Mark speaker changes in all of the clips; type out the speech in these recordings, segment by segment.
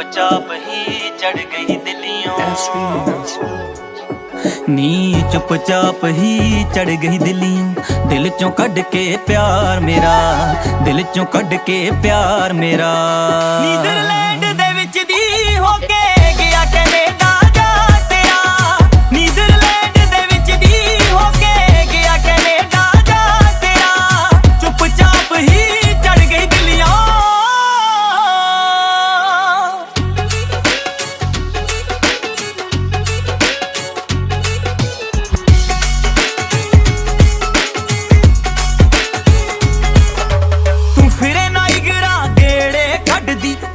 Speaker 1: चुपचाप ही चढ़ गई दिल्लियों।
Speaker 2: नी चुपचाप ही चढ़ गई दिल्लियों, दिल चों कढ़ के प्यार मेरा, दिल चों कढ़ के प्यार मेरा।
Speaker 3: नीदरलैंड दे विच दी होके गया कनेडा जा तेरा, नीदरलैंड दे विच दी होके गया कनेडा जा तेरा, चुपचाप ही चढ़ गई दिल्लियों।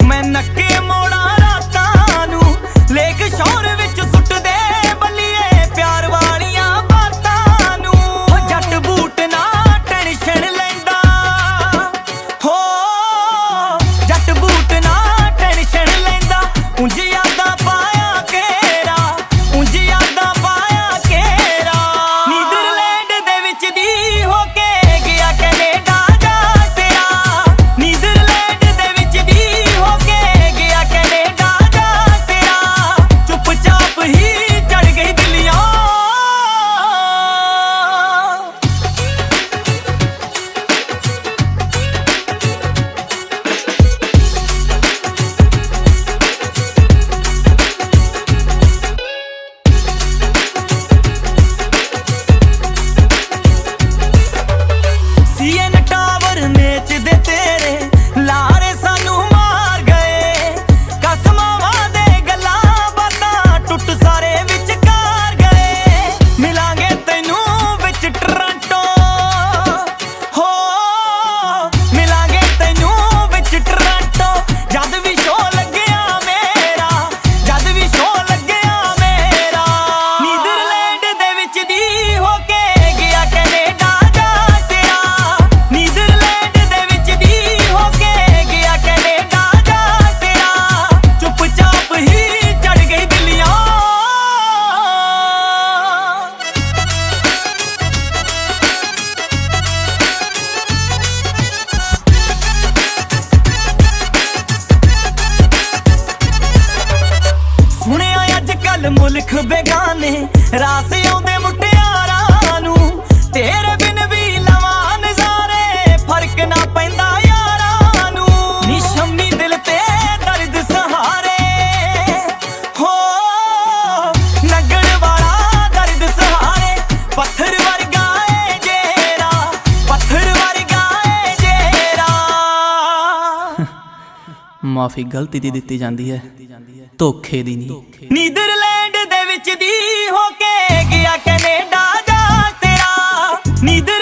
Speaker 3: मैं नक्के मोड़ा रातां नू लेक शौर विच सुट दे बल्लिए प्यार वालियां बातां नू। जट बूट ना टेंशन लैंदा हो, जट बूट ना टेंशन लैंदा, उंज यादां पाया केरा, उंज यादां पाया केरा। नीदरलैंड दे विच दी होके गया कनेडा जा तेरा, नीदरलैंड दे विच दी होके गया कनेडा जा तेरा, चुपचाप ही चढ़ गई दिल्लियों। सीएन टावर मेच दे तेरे लारे सानू मार गए, कसमां वादे गल्लां बातां टुट सारे विचकार गए। मिलांगे तैनू विच टोरंटो हो, मिलांगे तैनू विच टोरंटो, जद भी शो लगया मेरा, जद भी शो लगया मेरा। नीदरलैंड दे विच दी होके गया कनेडा जा तेरा, नीदरलैंड दे विच दी होके गया कनेडा जा तेरा, चुपचाप ही चढ़ गई दिल्लियों। सुनिया अजकल मुल्क बेगाने रास आउंदे मुटियारां नू, तेरे बिन भी लवां नज़ारे फर्क ना पैंदा यारां नू। नी शम्मी दिल ते दर्द सहारे हो, नगण वाला दर्द सहारे, पत्थर वर्गा ए जेरा, पत्थर वर्गा ए जेरा।
Speaker 2: माफी गलती दी दित्ती जांदी है, धोखे दी नहीं।
Speaker 3: नीदरलैंड दे विच दी होके गया कनेडा जा तेरा, नीदर